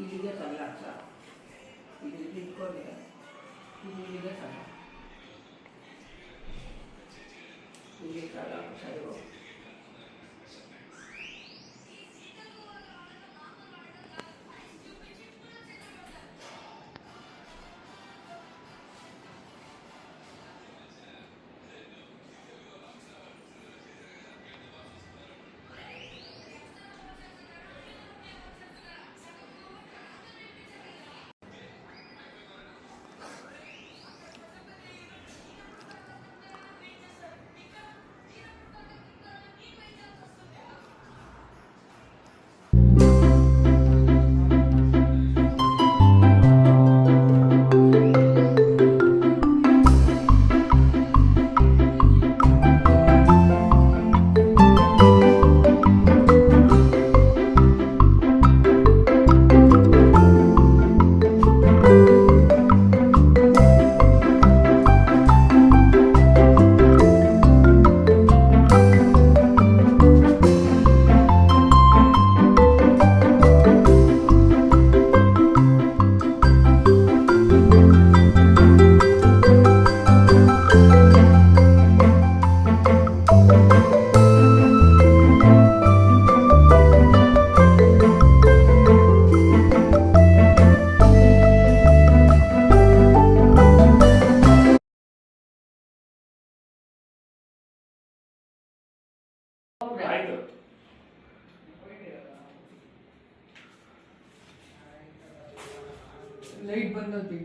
ಇಲ್ಲಿಗೆ ಕಲ್ಲ ಹತ್ರ ಇಲ್ಲಿ ಇಟ್ಕೊಂಡೆ ಇಲ್ಲಿಗೆ ಕಲ್ಲ ಇಲ್ಲಿ ಕಲ್ಲ ಸರಿ ಆಯ್ತು. ಲೈಟ್ ಬಂದದ್ದು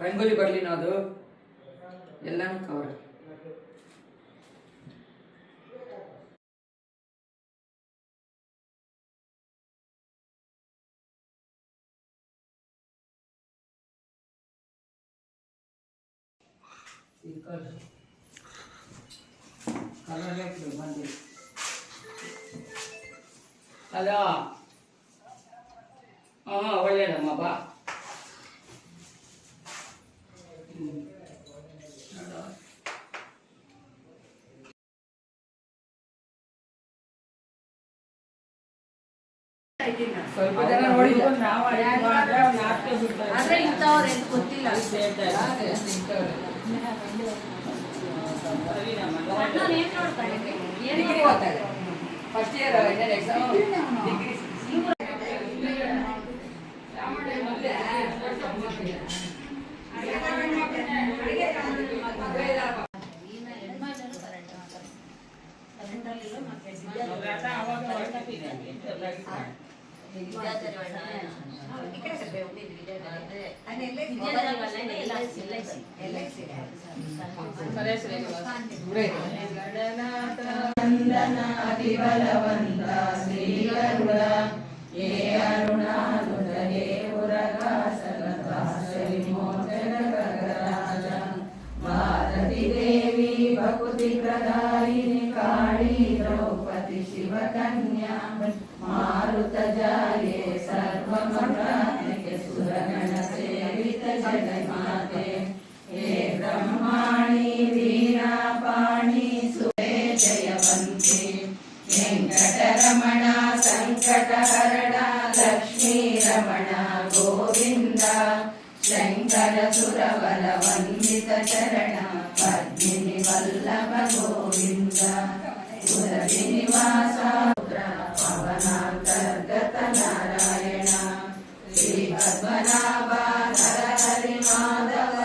ರಂಗೋಲಿ ಬರಲಿ ಅದು ಎಲ್ಲಾನು ಕವರ್ ಕಲರ್ ಬಂದಿ ಅದ ಒಳ್ಳೆಯದಮ್ಮ ಬಾ ಸ್ವಲ್ಪ ಜನ ನೋಡಿಲ್ಲ ಆದ್ರೆ ಇಂಥವ್ರು ಗೊತ್ತಿಲ್ಲ ಫಸ್ಟ್ ಇಯರ್ ಎಕ್ಸಾಮ್ ಡಿಗ್ರಿ ಬಲವಂತ ಶ್ರೀ ಗರುಡ ಹೇ ಅರುಣಾನುತ ಹೇ ಉರಗಾಸನೋಚನ ಗಗರಾಜ ಭಾರತಿ ದೇವಿ ಭಕುತಿ ಪ್ರದಾಯಿನಿ ಕಾಳಿ ದ್ರೌಪದಿ ಶಿವಕನ್ಯಾ ಮಾರುತ ಜಾಯೇ ಸರ್ವಮಂತ್ರಾತ್ಮಿಕೆ ಸುರಗಣ ಸೇವಿತ ಜಗನ್ಮಾತೆ ಹೇ ಬ್ರಹ್ಮಾಣಿ ವೀಣಾಪಾಣಿ ಸುರೇ ಜಯವಂತಿ ವೆಂಕಟರಮಣ ಸಂಕಟಹರಣ ಲಕ್ಷ್ಮೀ ರಮಣ ಗೋವಿಂದ ಶಂಕರ ಸುರವರ ವಂದಿತ ಚರಣ ಪದ್ಮಿನಿ ವಲ್ಲಭ ಗೋವಿಂದ ಸುರಭಿ ನಿವಾಸ ಪವನಾಂತರ್ಗತ ನಾರಾಯಣ ಶ್ರೀ ಪದ್ಮನಾಭ ಹರ ಹರಿ ಮಾಧವ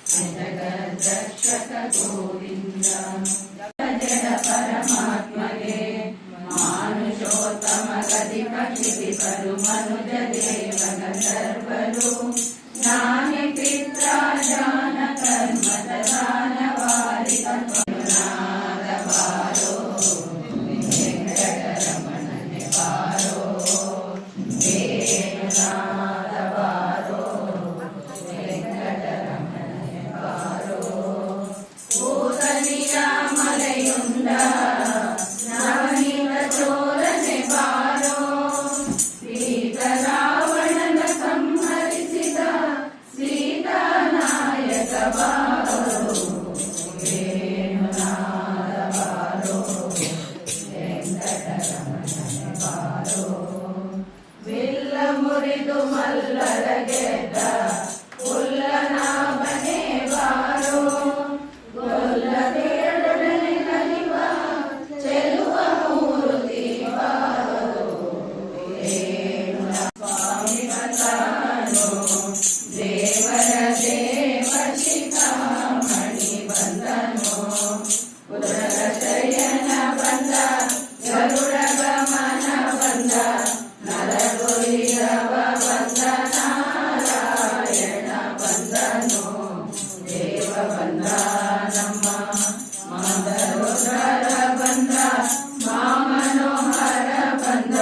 ಜಗದ್ರಕ್ಷಕ ಗೋವಿಂದ ಜಡ ಪರಮಾತ್ಮಗೆ ಮಾನುಷೋತ್ತಮ ಗತಿ ಪಕ್ಷಿ ಪರು ಮನುಜ ದೇವನ ಸರ್ವರು ಜ್ಞಾನಿ ಪಿತ್ರ ಜಾನ ಕರ್ಮ ದಾನ ವಾರಿ ಕರ್ಮನಾದ ಬಾರೋ ವೆಂಕಟರಮಣನೆ ಬಾರೋ ವೇಣುನಾದ ಬಾರೋ ವೆಂಕಟರಮಣನೆ ಬಾರೋ ಕೂದಲಿಯ ಮಲೆಯುಂಡ ನವನೀತ ಚೋರನೆ ಬಾರೋ ರಾವಣನ ಸಂಹರಿಸಿದ ಸೀತಾನಾಯಕ ಬಾರೋ ವೇಣುನಾದ ಬಾರೋ ವೆಂಕಟರಮಣನೆ ಬಾರೋ ಬಿಲ್ಲ ಮುರಿದು ಮಲ್ಲರ ಗೆದ್ದ ಉಲ್ಲನಾಭನೆ ಬಾರೋ ಗೊಲ್ಲದೇಳೊಡನೆ ನಲಿವ ಚೆಲುವ ಮೂರುತಿ ಬಾರೋ ಸ್ವಾಮಿ ಬಂದಾನು ದೇವರ ದೇವ ಶಿಖಾಮಣಿ ಬಂದನು ಉದರ ಶಯನ ಬಂದ ಗರುಡ ಗಮನ ಬಂದ ನರಗುರಿಯವ ಬಂದ ನಾರಾಯಣ ಬಂದನು ದೇವ ಬಂದ ನಮ್ಮ ಮಂದರೋದರ ಬಂದ ಮಾಮನೋಹರ ಬಂದ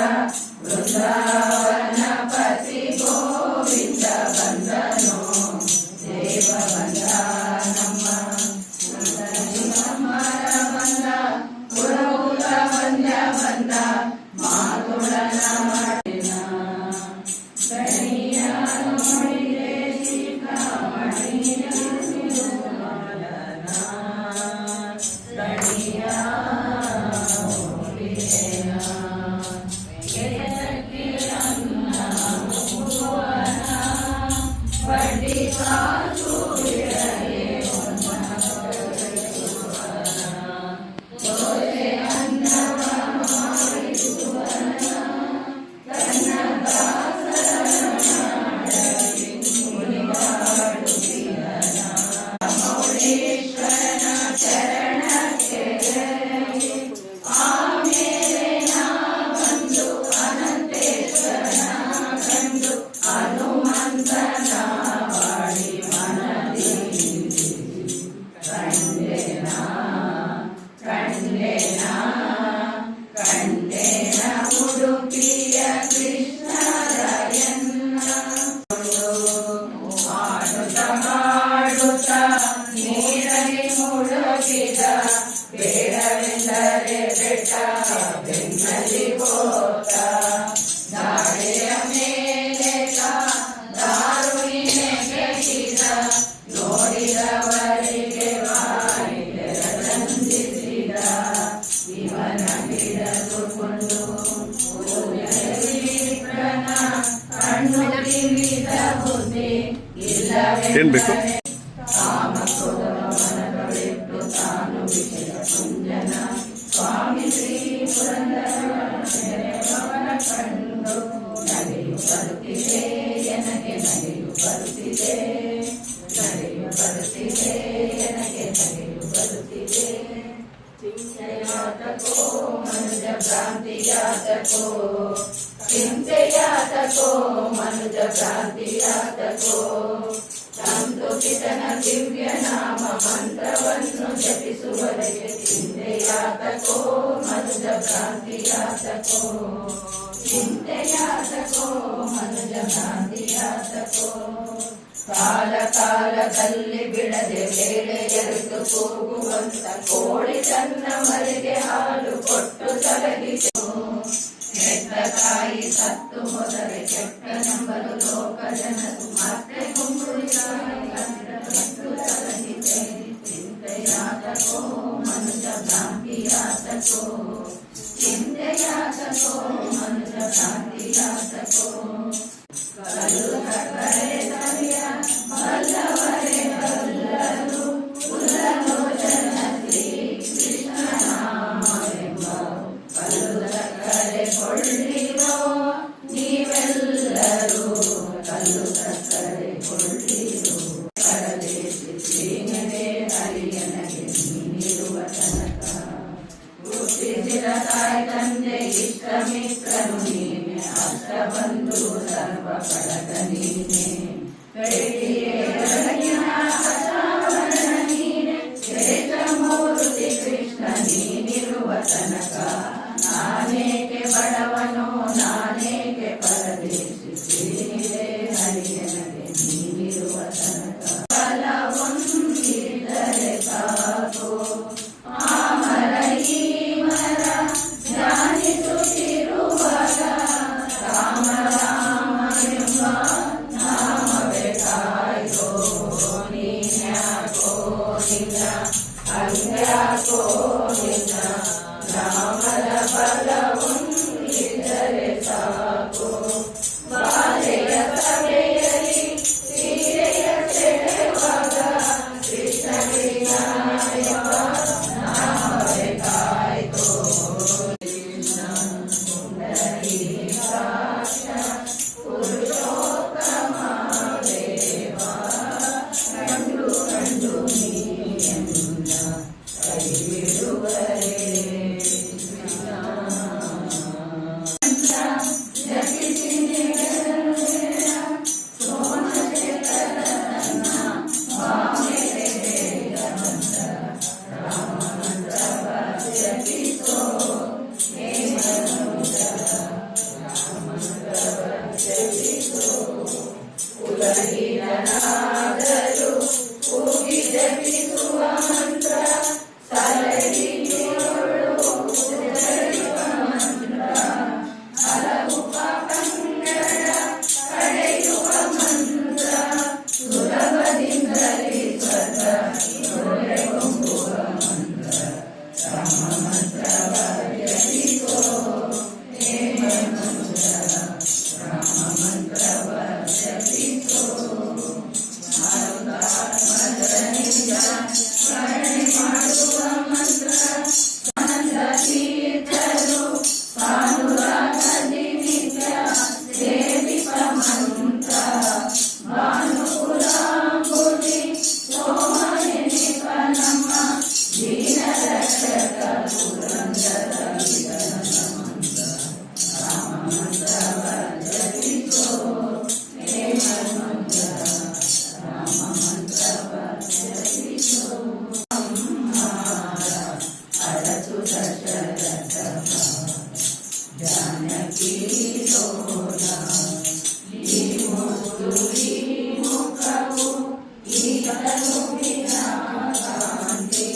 ವೃಂದಾವನ ಪತಿ ಗೋವಿಂದ ಬಂದನು ದೇವ ಬಂದ ನಮ್ಮ ಸಂತರ ಬಂದ ಪುರಭೂತ ಬಂದ ಬಂದ ಮಾತುಳನ ಮಾಡಿನ ಗಣಿಯ ನೋಡಿದೆ ಶಿಖಾಮಣಿಯ ಸಿರುಮಾಲನ ಗಣಿಯ ನೋಡಿದೆನ ಕೆಳಗಿರನ್ನ ಭುವನ ಬಡ್ಡಿ ಕಾಸು ಇರಲೇ ದೊರೆ ಅನ್ನವ ಮಾಡಿಸುವನ ತನ್ನ ದಾಸರನ್ನಾಡಲಿ ಮುನಿಗಾಡುತ್ತಿರನ ಮೌಳೇಶ್ವರನ ಚರಣಕ್ಕೆ ಆಮೇಲೆ ನಾ ಬಂದು ಅನಂತೇಶ್ವರನ ಕಂಡು ಹನುಮಂತನ ಬಾಳಿ ಮನದಿ ಕಂಡೆನ ಕಂಡೆನ ಕಂಡೆನ ಉಡುಪಿಯ ಕೃಷ್ಣರಾಯನ್ನ ಹಾಡುತ್ತ ಹಾಡುತ್ತ ನೀರಲ್ಲಿ ಮುಳುಗಿದ ಬೇಡವೆಂದರೆ ಬೆಟ್ಟ ಬೆನ್ನಲ್ಲಿ ಹೋತ ದಾಳಿಯ ಮೇಲೆ ದಾರುಣಿನೆ ಗೆದ್ದ ನೋಡಿದವರಿಗೆ ಬಾಯಿಗೆ ರಂಜಿಸಿದ ಇವನ ಹಿಡಿದುಕೊಂಡು ವಿಪ್ರನ ಕಣ್ಣು ಕಿವಿದ ಬುದ್ಧಿ ಏನ್ ಬೇಕು? ಇಲ್ಲವೇ ಕಾಮಕ್ರೋಧಮನಗಳಿಟ್ಟು ತಾನು ವಿಷಯ ಕುಂಜನ ಸ್ವಾಮಿ ಶ್ರೀ ಪುರಂದರವನ ಕಂಡು ನಡೆಯು ಬರುತ್ತಿದೆ ಎನಗೆ ನಡೆಯು ಬರುತ್ತಿದೆ ನಡೆಯು ಬರುತ್ತಿದೆ ಎನಗೆ ನಡೆಯು ಬರುತ್ತಿದೆ ಚಿಂತೆಯಾತಕೋ ಮನುಜ ಭ್ರಾಂತಿಯಾತಕೋ ಚಿಂತೆಯಾತಕೋ ಮನುಜ ಭ್ರಾಂತಿಯಾತಕೋ ಸಂತುಕಿತನ ದಿವ್ಯ ನಾಮ ಮಂತ್ರವನ್ನು ಜಪಿಸುವವರೆಗೆ ಚಿಂತೆಯಾತಕೋ ಮನುಜ ಭ್ರಾಂತಿಯಾತಕೋ ಚಿಂತೆಯಾತಕೋ ಮನುಜ ಭ್ರಾಂತಿಯಾತಕೋ ಕಾಲ ಕಾಲದಲ್ಲಿ ಬಿಡದೆ ವೇಳೆ ಎರೆದು ಕೂಗುವಂತ ಕೋಳಿ ತನ್ನ ಮರಿಗೆ ಹಾಲು ಕೊಟ್ಟು ಸಲಹಿತು ಕೆಟ್ಟ ತಾಯಿ ಸತ್ತು ಹೋದರೆ ಕೆಟ್ಟ ನಂಬಲು ಲೋಕ ಜನರು ಮತ್ತೆ ಗುಂಗುಳಿತು ಸಲಹಿತೆ ಚಿಂತೆಯಾತಕೋ ಮನುಜ ಭ್ರಾಂತಿಯಾತಕೋ ಚಿಂತೆಯಾತಕೋ ಮನುಜ ಭ್ರಾಂತಿಯಾತಕೋ ಕಲ್ಲು ಕರೆ ಸರಿಯ ಬಲ್ಲವರೇ ಬಲ್ಲರು ಕುಲಲೋಚನ ಶ್ರೀ ಕೃಷ್ಣನಾಮವೆಂಬ ಕಲ್ಲು ಕರೆ ಕೊಳ್ಳಿರೋ ನೀವೆಲ್ಲರೂ ಕಲ್ಲು ಕರೆ ಕೊಳ್ಳಿರೋ ತಾಯಿ ತಂದೆ ಇಷ್ಟ ಮಿತ್ರರು ನೀನೆ ಅಷ್ಟ ಬಂಧು ಸರ್ವ ಕಳಕ ನೀನೆ ಬೆಳ್ಳಿಯೇ ಬೆಳಗಿನ ಅಸಾವರಣ ನೀನೆ ಶ್ರೇಷ್ಠ ಮೂರ್ತಿ ಕೃಷ್ಣ ನೀನಿರುವ ತನಕ ನಾನೇಕೆ ಬಡವನೋ ನಾನೇಕೆ ಪರದೇಶಿ ಶ್ರೀನಿರೇ ಹರಿಯನಗೆ ನೀನಿರುವ ತನಕ ಬಲವೊಂದಿದ್ದರೆ ಸಾಕು ಆಮರ ಈ ಮರ ಧ್ಯಾನಿಸುತ್ತಿರುವಾಗ ರಾಮ ರಾಮ ಎಂಬ ನಾಮವೇ ಕಾಯ್ದೋ ನೀನ್ಯಾಕೋ ನಿನ್ನ ಹಂಗ್ಯಾಕೋ ನಿನ್ನ ರಾಮನ ಬಲವೊಂದಿದ್ದರೆ ಸಾಕು ಬಾಲೆಯ ಸಭೆಯಲ್ಲಿ ಸೀರೆಯ ಸೆಳೆವಾಗ ಕೃಷ್ಣನಿಗೆ ನಾಮವೇ ಕಾಯ್ದೋ ಕೃಷ್ಣ ಪುಂಡರೀಕಾಕ್ಷ ಪುರುಷೋತ್ತಮ ದೇವ ಕಂಡು ಕಂಡು ನೀಯನ್ನ ಕೈ ಬಿಡುವರೇ ಉಲಗಿನಾದರೂ ಕೂಗಿ ಜಪಿಸುವ ಮಂತ್ರ ಸಲಹಿಯೋಳು ಉದರಿಸುವ ಮಂತ್ರ ಹಲವು ಪಾಪಂಗಳ ಕಳೆಯುವ ಮಂತ್ರ ಸುಲಭದಿಂದಲೇ ಸ್ವರ್ಗ ಹೊಂದುವ ಮಂತ್ರ ರಾಮ ಮಂತ್ರವ ಜಪಿಸೋ ಹೇಮ ಮಂತ್ರ ರಾಮ ಮಂತ್ರವ ಜಪಿಸೋ ಸ್ಮರಣೆ ಮಾಡುವ ಮಂತ್ರ ಆನಂದ ತೀರ್ಥರು ಭಾನುರಾಗದಿ ನಿತ್ಯ ಸೇವಿಪ ಮಂತ್ರ ಭಾನುಕುಲಾಂಬುದಿ ಸೋಮನೆನಿಪ ನಮ್ಮ ದೀನ ರಕ್ಷಕ ಪುರಂದರ ವಿಠಲನ ಮಂತ್ರ ರಾಮ ಮಂತ್ರವ ಜಪಿಸೋ ಹೇಮ ಮಂತ್ರ ರಾಮ ಮಂತ್ರವ ಜಪಿಸೋ ಅರಸು ದಶರಥ ಜಾನಕಿ ಸೋನ ಈ ಮುತ್ತು ಈ ಮುಖವು ಈ ಕರುವಿನ ಕಾಂತಿ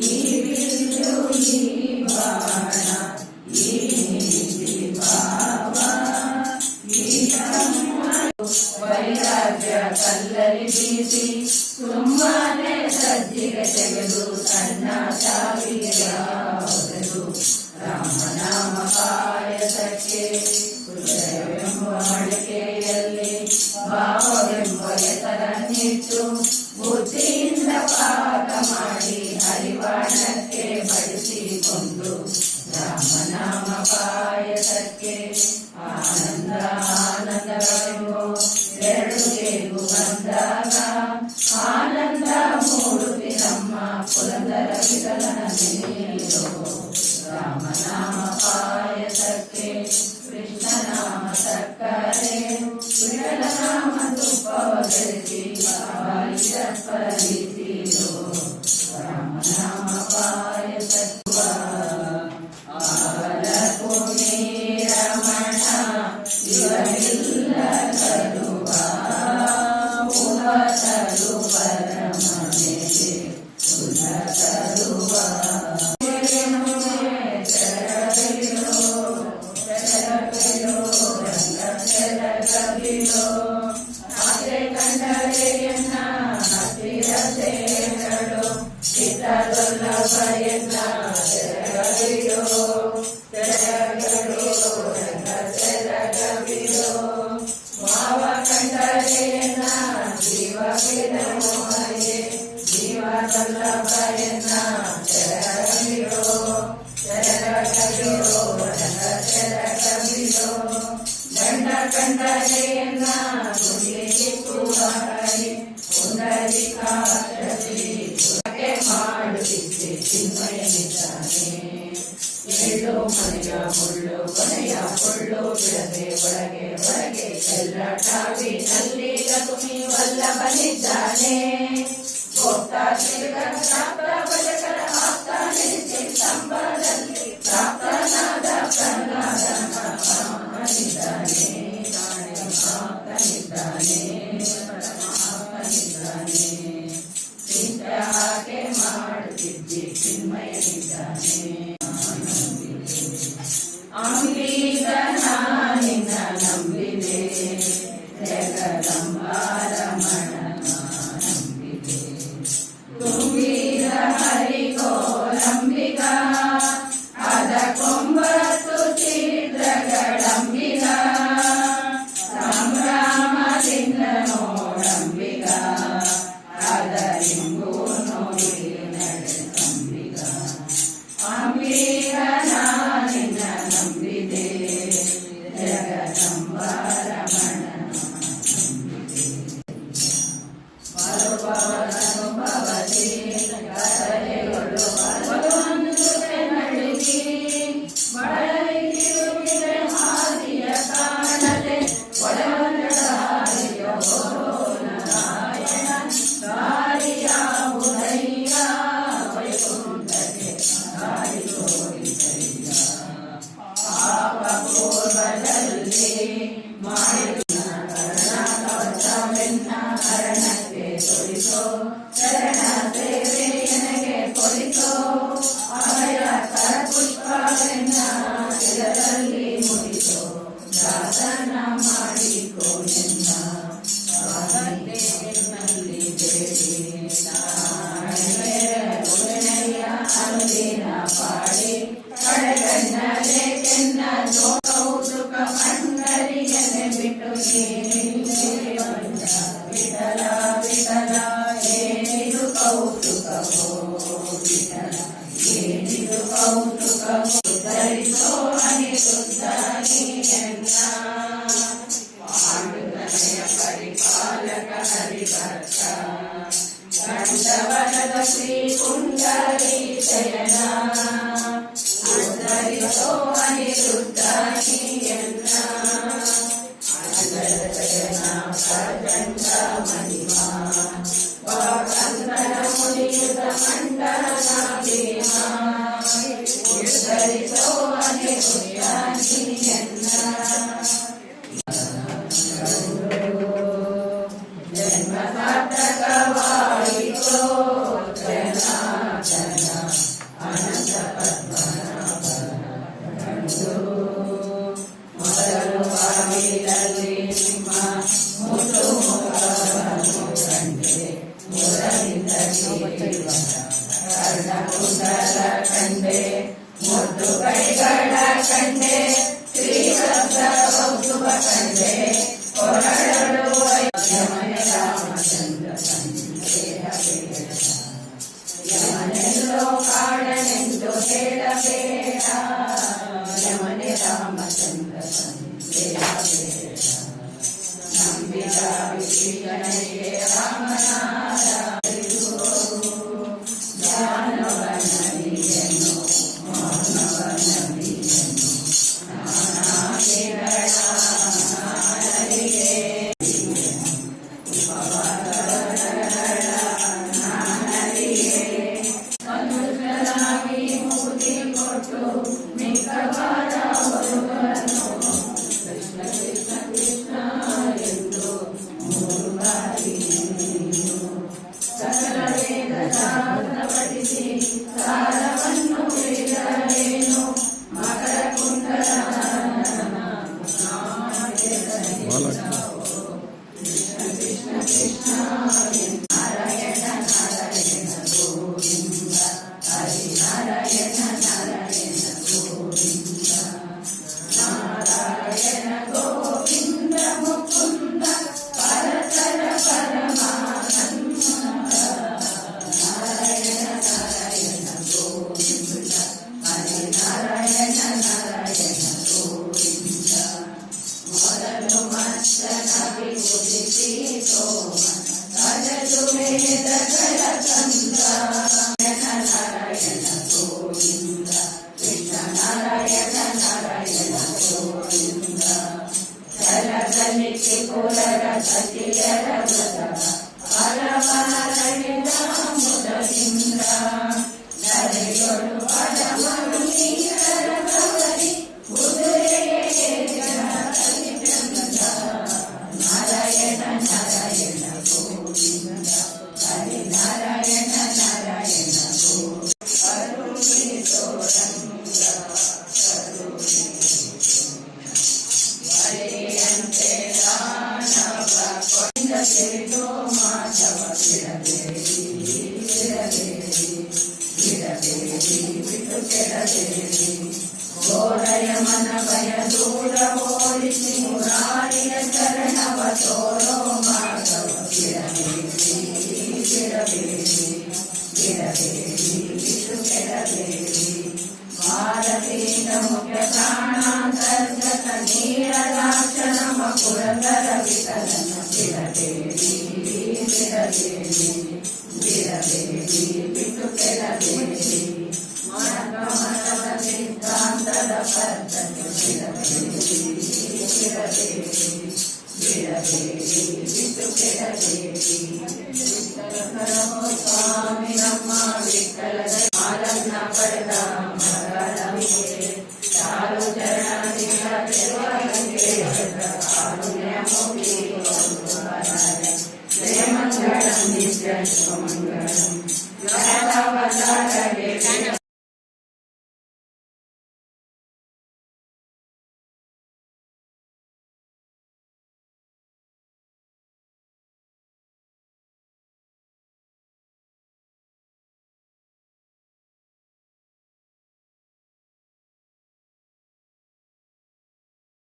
ಈ ಬಿಲ್ಲು ಈ ಬಾಣ ಈ ನೀತಿ ಭಾವ ಈ ವೈರಾಗ್ಯ ಕಲ್ಲರಿ ಬೀಸಿ ಸುಮ್ಮನೆ ಸಜ್ಜಿಗೆ ತೆಗೆದು ಸಣ್ಣ ಸಾವಿರ ಹೊಡೆದು ರಾಮನಾಮ ಪಾಯಸಕ್ಕೆ ಹೃದಯವೆಂಬ ಮಡಿಕೆಯಲ್ಲಿ ಭಾವವೆಂಬ ಎಸರನ್ನಿಟ್ಟು ಬುದ್ಧಿಯಿಂದ ಪಾಕ ಮಾಡಿ ಹರಿವಾಣಕ್ಕೆ ಬಡಿಸಿಕೊಂಡು ರಾಮನಾಮ ಪಾಯಸಕ್ಕೆ ಆನಂದ ಆನಂದವೆಂಬೋ ಎರಡು ಕೇಗು ಬಂದಾಗ ಆನಂದ ಮೂಡುತಿ ನಮ್ಮ ಪುರಂದರ ವಿಠಲನ ನೀರು ರಾಮನಾಮ ಪಾಯಸಕ್ಕೆ ಕೃಷ್ಣನಾಮ ಸಕ್ಕರೆ ವಿಠಲನಾಮ ತುಪ್ಪವ ಬೆರೆಸಿ ಪರಿಸಿರು ರಾಮನಾಮ ಪಾಯಸತ್ವ ಆವಲಕು ರಮಣ ಇವರಿಲ್ಲ ತರುವ ತರುವ ರಮಣೆಗೆ ಸುಲ ತರುವ ಮಾವ ಕಂಡರೆಯನ್ನ ಜೀವ ಜೀವ ಸಲ್ಲಭಯನ್ನ ಚರಕವಿರೋ ಗಂಡ ಕಂಡರೆಯನ್ನ ಗುಡಿಸುವರಿ ಪುಂಡರೀಕಾಕ್ಷಸಿ ಮಾಡುತ್ತಿದ್ದೆ ಚಿನ್ಮಯನಿದ್ದಾನೆ ಎಲ್ಲೋ ಬೇಗ ಪ್ರಾಪ್ತ ಭಜಕರ ಆಪ್ತ ನಿತ್ಯ ಸ್ತಂಭದಲ್ಲಿ ಪ್ರಾಪ್ತನಾದ ಪ್ರಹ್ಲಾದನ ಪರಮಾತ್ಮನಿದ್ದಾನೆ ಆಪ್ತನಿದ್ದಾನೆ ಪರಮಾತ್ಮನಿದ್ದಾನೆ ಚಿಂತೆ ಹಾಗೆ ಮಾಡುತ್ತಿದ್ದಿ ಚಿನ್ಮಯನಿದ್ದಾನೆ ಅಂಬೀಗನ ನಿನ್ನ ನಂಬಿದೆ ಜಗದಂಬಾರಮಣನ ನಂಬಿದೆ ತುಂಬಿದ ಹರಿಗೋಲಂಬಿಗ ಅದ ಕೊಂಬತ್ತು ಛಿದ್ರಗಳಂಬಿಗ ಸಂಭ್ರಮದಿಂದ ನೋಡಂಬಿಗ ಅದರಿಂಗೂ ನೋಡಿ ನಡೆದಂಬಿಗ ಅಂಬಿಗನ ನಿನ್ನ ನಂಬಿದೆ ಜಗದಂಬಾರಮಣನ ಮರುಭವನನುಭವತಿ ಕಥೆಗಳು ಬರುವೊಂದು ಜೊತೆ ನಡುಗಿ ಬಳಲಿರುವಿದೆ ಹಾದಿಯ ಕಾಣದೆ ಒಳವಂದದ ಹಾದಿಯ ನಾರಾಯಣ ದಾರಿಯಾವುದಯ್ಯ ವೈಕುಂಠಕ್ಕೆ ದಾರಿ ತೋರಿಸಯ್ಯ ಪಾಪ ಪೂರ್ವದಲ್ಲಿ ಮಾಡಿದ ಕರ್ಣ ಕವಚವೆನ್ನ ಹರಣಕ್ಕೆ ತೊರಿಸೋ ಶರಣ ಸೇವೆ ನನಗೆ ಕೊಡಿಸೋ ಅಭಯ ಕರಪುಷ್ಪವೆನ್ನ ಶಿರದಲ್ಲಿ ಮುಡಿಸೋ ದಾಸನ ಮಾಡಿಕೋ ಎನ್ನ ಸ್ವಾಮಿಗೆ ನಿನ್ನಲ್ಲಿ ಬೇಡಿ ನಾರಾಯಣ ಅನುದಿನ ಪಾಡಿ ಕಡೆಗಣ್ಣಲೆ ಕೆನ್ನ ಕೌತುಕ ಮಣ್ಣರಿಗೆನೆ ಬಿಟ್ಟು ವಿಠಲ ವಿಠಲ ಏನಿದು ಕೌತುಕವೋ ವಿಠಲ ಏನಿದು ಕೌತುಕವೋ ಧರಿಸೋ ಅನಿರುದ್ಧಾನಿ ಎನ್ನ ಪಾಂಡುರನೆಯ ಪರಿಪಾಲಕ ಹರಿಭಕ್ತ ಗಂಧವನದ ಶ್ರೀ ಕುಂಡಲಿ ಶಯನ ಧರಿಸೋ ಅನಿರುದ್ಧಾನಿ ಎನ್ನ ಶಯನ ಪ್ರಚಂಡ ಮಹಿಮಾ ವಾಕಂದನ ಮುನಿಯುತ ಮಂಡಲ ಭೀಮ ಧರಿಸೋ ಅನಿರುದ್ಧಾನಿ ಎನ್ನ ಜನ್ಮ ಸಾರ್ಥಕವಾಯಿತೋ ಜನಾರ್ದನ ಅನಂತ ಪದ್ಮನಾಭನ ಕಂಡು ಮೊದಲು ಬಾವಿಲಲ್ಲಿ ನಿಮ್ಮ ಮುಟ್ಟು ಮುಖವನ್ನು ಕಂಡೆ ಮುರದಿಂದ ಕರ್ಣಕುಂಡಲ ಕಂಡೆ ಮುದ್ದು ಕೈಗಳ ಕಂಡೆ ಶ್ರೀವತ್ಸ ಕೌತುಕ ಕಂಡೆ ಹೊರಡಲು ಯಮನೆ ರಾಮಚಂದ್ರ ಸಂದೇಹ ಬೇಡ ಯಮನೆಲ್ಲೋ ಕಾಡನೆಂದು ಹೇಳಬೇಡ ಯಮನೆ ರಾಮಚಂದ್ರ ಸಂದೇಹ ಬೇಡ ನಂಬಿದ ವಿಷಯನಿಗೆ ರಾಮನಾದ ಜ್ಞಾನವನವಿಯನ್ನು ಮೌನವನವಿಯನ್ನು ನಾನಾಗಿರಣ ನಾನರಿಗೆ ಮನುಷ್ಯನಾಗಿ ಮುಕ್ತಿ ಕೊಟ್ಟು ಮಿಕ್ಕವಾದ ಒಬ್ಬರನ್ನು ಕೃಷ್ಣ ಕೃಷ್ಣ ಕೃಷ್ಣ ಎಂದು ಮೂರು ಬಾರಿ ಸಕಲ ವೇದ ಶಾಸ್ತ್ರ ಪಠಿಸಿ ಸಾರವನ್ನು ತಿಳಿದರೇನು ಮಕರ ಕುಂಡಲ ಕೃಷ್ಣ ಕೃಷ್ಣ ಕೃಷ್ಣ ನಾರಾಯಣ ನಾರಾಯಣ ಗೋವಿಂದ ಹರಿ ನಾರಾಯಣ ನಾರಾಯಣ ಗೋವಿಂದ ನಾರಾಯಣ ಗೋವಿಂದ ಮುಕುಂದ ಪರತರ ಪರಮಾನಂದ ನಾರಾಯಣ ನಾರಾಯಣ ಗೋವಿಂದ ಹರಿ ನಾರಾಯಣ ನಾರಾಯಣ ಗೋ ಕರುಣಿಸೋ ರಂಗ ಕರುಣಿಸೋ ಬರೆಯಂತೆ ದಾನವ ಕೊಂಡ ಸೇರೋ ಮಾಧವ ಬಿಡಬೇಡಿ ಬಿಡಬೇಡಿ ಬಿಡಬೇಡಿ ಬಿಟ್ಟು ಕೆಡಬೇಡಿ ಗೋರಯ ಮನ ಭಯ ದೂರ ಓಡಿಸಿ ಮುರಾರಿಯ ಚರಣವ ತೋರೋ ಮಾಧವ ಬಿಡಬೇಡಿ ಬಿಡಬೇಡಿ ಬಿಡಬೇಡಿ ಬಿಟ್ಟು ಕೆಡಬೇಡಿ ಭಾರತೀಯ ಮುಖ್ಯ ಪ್ರಾಣಾಂತರ್ಗತ ನೀರದಾಕ್ಷಣ ಪುರಂದರ ವಿಠಲನ ಬಿಡಬೇಡಿ ಬಿಡಬೇಡಿ ಬಿಡಬೇಡಿ ಬಿಟ್ಟು ಕೆಡಬೇಡಿ ಮಾರ್ಗ ಮತದ ಸಿದ್ಧಾಂತದ ಪದ್ಧತಿ ಬಿಡಬೇಡಿ ಬಿಡಬೇಡಿ ಬಿಡಬೇಡಿ ಬಿಟ್ಟು ಕೆಡಬೇಡಿ ವಿಠಲ ಕರಮೋ ಸ್ವಾಮಿ ನಮ್ಮ ವಿಠಲದ ಆಲಗ್ನ ಪಡೆದ